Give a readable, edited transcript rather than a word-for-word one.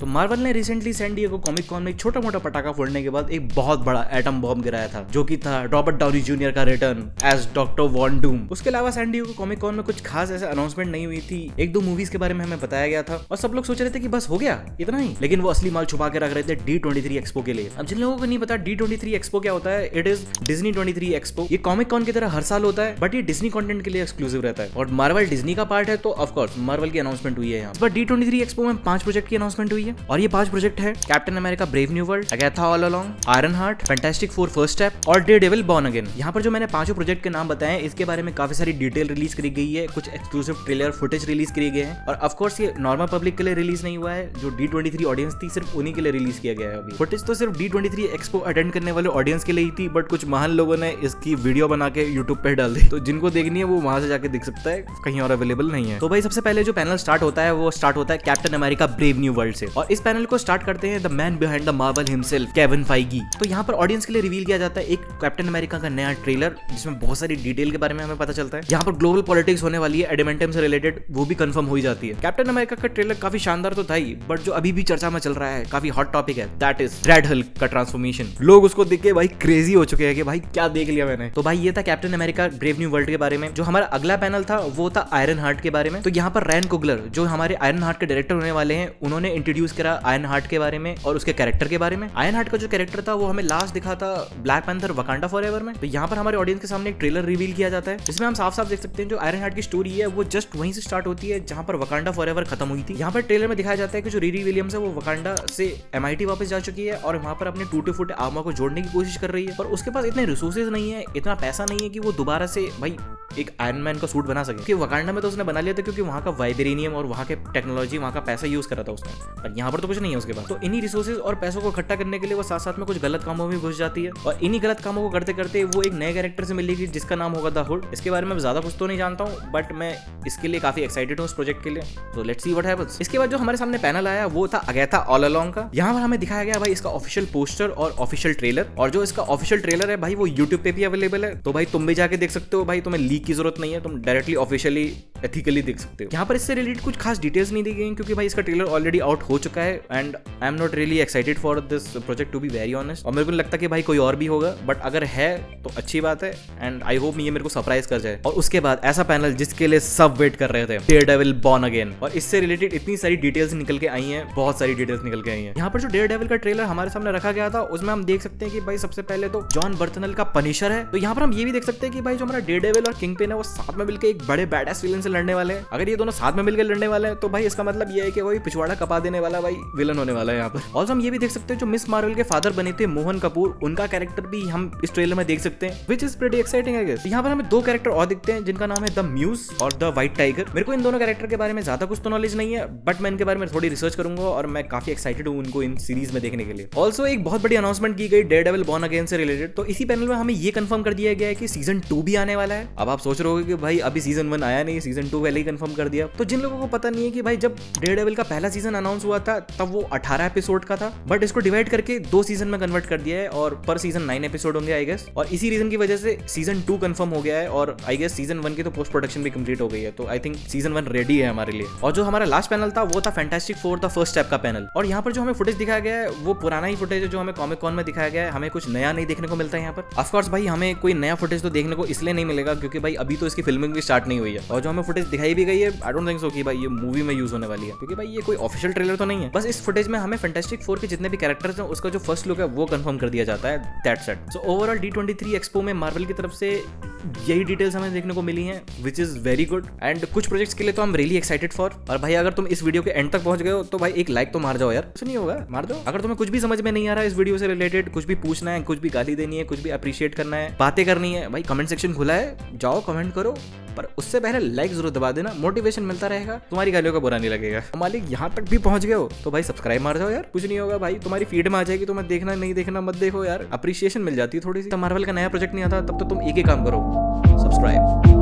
तो मार्वल ने recently San Diego Comic Con में एक छोटा मोटा पटाखा फोड़ने के बाद एक बहुत बड़ा एटम बॉम्ब गिराया था, जो कि था रॉबर्ट डाउनी जूनियर का return as Doctor Von Doom. उसके अलावा सैन डिएगो कॉमिक कॉन में कुछ खास ऐसे अनाउंसमेंट नहीं हुई थी। एक दो मूवीज के बारे में हमें बताया गया था और सब लोग सोच रहे थे कि बस हो गया इतना ही, लेकिन वो असली माल छुपा के रख रहे थे D23 एक्सपो के लिए। अब जिन लोगों को नहीं पता D23 एक्सपो क्या होता है, इट इज डिज्नी 23 एक्सपो। ये कॉमिक कॉन की तरह हर साल होता है, बट ये डिज्नी कंटेंट के लिए एक्सक्लूसिव रहता है और मार्वल डिज्नी का पार्ट है, तो ऑफ कोर्स मार्वल की अनाउंसमेंट हुई है यहाँ। बट D23 एक्सपो में 5 प्रोजेक्ट की अनाउंसमेंट हुई है और ये 5 प्रोजेक्ट है Captain America Brave New World, Agatha All Along, Iron Heart, Fantastic Four First Step और डेयरडेविल बॉर्न अगेन। यहाँ पर जो मैंने 5 प्रोजेक्ट के नाम बताए, इसके बारे में काफी सारी डिटेल रिलीज करी गई है, कुछ एक्सक्लूसिव ट्रेलर फुटेज रिलीज किए गए हैं और ऑफ कोर्स ये नॉर्मल पब्लिक के लिए रिलीज नहीं हुआ है। जो D23 ऑडियंस थी सिर्फ उन्हीं के लिए रिलीज किया गया है। अभी फुटेज तो सिर्फ D23 एक्सपो अटेंड करने वाले ऑडियंस के लिए ही थी, बट कुछ महान लोगों ने इसकी वीडियो बना के यूट्यूब पे डाल दी, तो जिनको देखनी है वो वहां से जाके देख सकता है, कहीं और अवेलेबल नहीं है। तो भाई सबसे पहले जो पैनल स्टार्ट होता है वो स्टार्ट होता है Captain America Brave New world से और इस पैनल को स्टार्ट करते हैं the man behind the Marvel himself Kevin Feige. तो यहाँ पर ऑडियंस के लिए रिवील किया जाता है एक कैप्टन अमेरिका का नया ट्रेलर, जिसमें बहुत सारी डिटेल के बारे में हमें पता चलता है। यहाँ पर ग्लोबल पॉलिटिक्स होने वाली है, एडेमेंटम से रिलेटेड, वो भी कंफर्म हो जाती है। कैप्टन अमेरिका का ट्रेलर काफी शानदार तो था ही, बट जो अभी भी चर्चा में चल रहा है, काफी हॉट टॉपिक है, दैट इज रेड हल्क का ट्रांसफॉर्मेशन। लोग उसको देख के भाई क्रेजी हो चुके हैं कि भाई क्या देख लिया मैंने। तो भाई ये था captain America Brave New world के बारे में। जो हमारा अगला पैनल था वो था आयरन हार्ट के बारे में। तो यहाँ पर रैन कुगलर जो हमारे आयरन हार्ट के डायरेक्टर होने वाले हैं, उन्होंने इंट्रोड्यूस करा आयरन हार्ट के बारे में और उसके कैरेक्टर के बारे में। आयरन हार्ट का जो कैरेक्टर था वो हमें लास्ट दिखा था ब्लैक पैंथर वकांडा फॉरएवर में। तो यहाँ पर हमारे ऑडियंस के सामने एक ट्रेलर रिवील किया जाता है, जिसमें हम साफ साफ देख सकते हैं जो आयरन हार्ट की स्टोरी है वो जस्ट वहीं से स्टार्ट होती है जहाँ पर वकांडा फॉरएवर खत्म हुई थी। यहाँ पर ट्रेलर में दिखाया जाता है कि जो रीरी विलियम्स है वो वकांडा से MIT वापस जा चुकी है और वहाँ पर अपने टूटे फूटे आर्मर को जोड़ने की कोशिश कर रही है, पर उसके पास इतने रिसोर्सेज नहीं है, इतना पैसा नहीं है कि वो दोबारा से भाई एक आयरन मैन का सूट बना सके। क्योंकि वकांडा में तो उसने बना लिया था क्योंकि वहाँ का वाइब्रेनियम और वहाँ के टेक्नोलॉजी, वहाँ का पैसा यूज करा था उसने, पर यहाँ पर तो कुछ नहीं है उसके पास। तो इन्हीं रिसोर्सेज और पैसों को इकट्ठा करने के लिए वो साथ साथ में कुछ गलत कामों में घुस जाती है और इन्हीं गलत कामों को करते करते वो एक नए कैरेक्टर से मिलेगी जिसका नाम होगा द हुड। इसके बारे में ज्यादा कुछ तो नहीं जानता हूँ, बट मैं इसके लिए काफी एक्साइटेड हूँ इस प्रोजेक्ट के लिए। तो लेट्स सी व्हाट हैपेंस। इसके बाद जो हमारे सामने पैनल आया वो था अगेथा ऑल अलोंग का। यहाँ पर हमें दिखाया गया भाई इसका ऑफिशियल पोस्टर और ऑफिशियल ट्रेलर, और जो इसका ऑफिशियल ट्रेलर है भाई वो यूट्यूब पे भी अवेलेबल है, तो भाई तुम भी जाके देख सकते हो। भाई तुम्हें लीक की जरूरत नहीं है, तुम डायरेक्टली ऑफिशियली एथिकली देख सकते हो। यहाँ पर इससे रिलेटेड कुछ खास डिटेल्स नहीं दी गई क्योंकि भाई इसका ट्रेलर ऑलरेडी आउट हो चुका है and I am not really excited for this project to be very honest. और मेरे को लगता है कि भाई कोई और भी होगा, बट अगर है तो अच्छी बात है एंड आई होप ये मेरे को सरप्राइज कर जाए। और उसके बाद ऐसा पैनल जिसके लिए सब वेट कर रहे थे, डेयरडेविल बॉर्न अगेन, और इससे रिलेटेड इतनी सारी डिटेल्स निकल के आई हैं, बहुत सारी डिटेल्स निकल के आई हैं। यहाँ पर जो डेयरडेविल का ट्रेलर हमारे सामने रखा गया था उसमें हम देख सकते हैं कि भाई सबसे पहले तो जॉन बर्टनल का पनिशर है। तो यहाँ पर हम ये भी देख सकते हैं कि भाई जो हमारा डेयरडेविल और किंगपिन है वो साथ में मिलकर एक बड़े बैडएस विलन से लड़ने वाले हैं। अगर ये दोनों साथ में मिलकर लड़ने वाले हैं तो भाई इसका मतलब ये है कि वही पिछवाड़ा कपा देने वाला भाई विलन होने वाला है यहाँ पर। और हम ये भी देख सकते हैं जो मिस मार्वल के फादर बने थे मोहन कपूर, उनका कैरेक्टर भी हम इस ट्रेलर में देख सकते हैं, which is pretty exciting I guess. यहाँ पर हमें 2 कैरेक्टर और दिखते हैं जिनका नाम है द म्यूज और द व्हाइट टाइगर। मेरे को इन दोनों कैरेक्टर के बारे में ज्यादा कुछ तो नॉलेज नहीं है, बट मैं इनके बारे में थोड़ी रिसर्च करूंगा और मैं काफी एक्साइटेड हूँ उनको इन सीरीज में देखने के लिए। ऑल्सो एक बहुत बड़ी अनाउंसमेंट की गई डेयरडेविल बॉर्न अगेन से रिलेटेड। तो इसी पैनल में हमें ये कंफर्म कर दिया गया है कि सीजन 2 भी आने वाला है। अब आप सोच रहे हो कि भाई अभी सीजन 1 आया नहीं, सीजन 2 पहले ही कंफर्म कर दिया। तो जिन लोगों को पता नहीं है कि भाई जब डेयरडेविल का पहला सीजन अनाउंस हुआ था तब वो 18 एपिसोड का था, बट इसको डिवाइड करके 2 सीजन में कन्वर्ट कर दिया है और पर सीजन 9 एपिसोड होंगे आई गेस। और इसी रीजन की वजह से सीजन 2 कंफर्म हो गया है और आई गेस सीजन 1 की तो पोस्ट प्रोडक्शन भी कंप्लीट हो गई है। तो आई थिंक सीजन 1 रेडी है हमारे लिए। और जो हमारा लास्ट पैनल था वो था fantastic four the first step का पैनल। और यहाँ पर जो हमें फुटेज दिखाया गया है वो पुराना ही फुटेज है जो हमें कॉमिक कॉन में दिखाया गया है, हमें कुछ नया नहीं देखने को मिलता है यहाँ पर। ऑफ कोर्स भाई हमें कोई नया फुटेज तो देखने को इसलिए नहीं मिलेगा क्योंकि भाई अभी तो इसकी फिल्मिंग भी स्टार्ट नहीं हुई है, और जो हमें फुटेज दिखाई भी गई है आई डोंट थिंक सो कि भाई ये मूवी में यूज होने वाली है, क्योंकि भाई ये कोई ऑफिशियल ट्रेलर तो नहीं है। बस इस फुटेज में हमें फैंटास्टिक फोर के जितने भी कैरेक्टर्स हैं उसका जो फर्स्ट लुक है वो कंफर्म कर दिया जाता है, that's it. So overall D23 expo में मार्वल की तरफ से यही डिटेल्स हमें देखने को मिली हैं, which is very good. And कुछ प्रोजेक्ट्स के लिए तो I am really excited for. और भाई अगर तुम इस वीडियो के एंड तक पहुंच गए हो तो भाई एक लाइक तो मार जाओ यार, कुछ नहीं होगा, मार दो। अगर तुम्हें कुछ भी समझ में नहीं आ रहा है इस वीडियो से रिलेटेड, कुछ भी पूछना है, कुछ भी गाली देनी है, कुछ भी अप्रिशिएट करना है, बातें करनी है, भाई कमेंट सेक्शन खुला है, जाओ कमेंट करो, पर उससे पहले लाइक जरूर दबा देना, मोटिवेशन मिलता रहेगा, तुम्हारी गालियों का बुरा नहीं लगेगा। मालिक यहाँ तक भी पहुंच गए हो तो भाई सब्सक्राइब मार जाओ यार, कुछ नहीं होगा भाई, तुम्हारी फीड में आ जाएगी, तुम्हें देखना नहीं देखना मत देखो यार, अप्रिशिएशन मिल जाती है थोड़ी सी। मार्वल का नया प्रोजेक्ट नहीं आता तब तो तुम एक ही काम करो, सब्सक्राइब।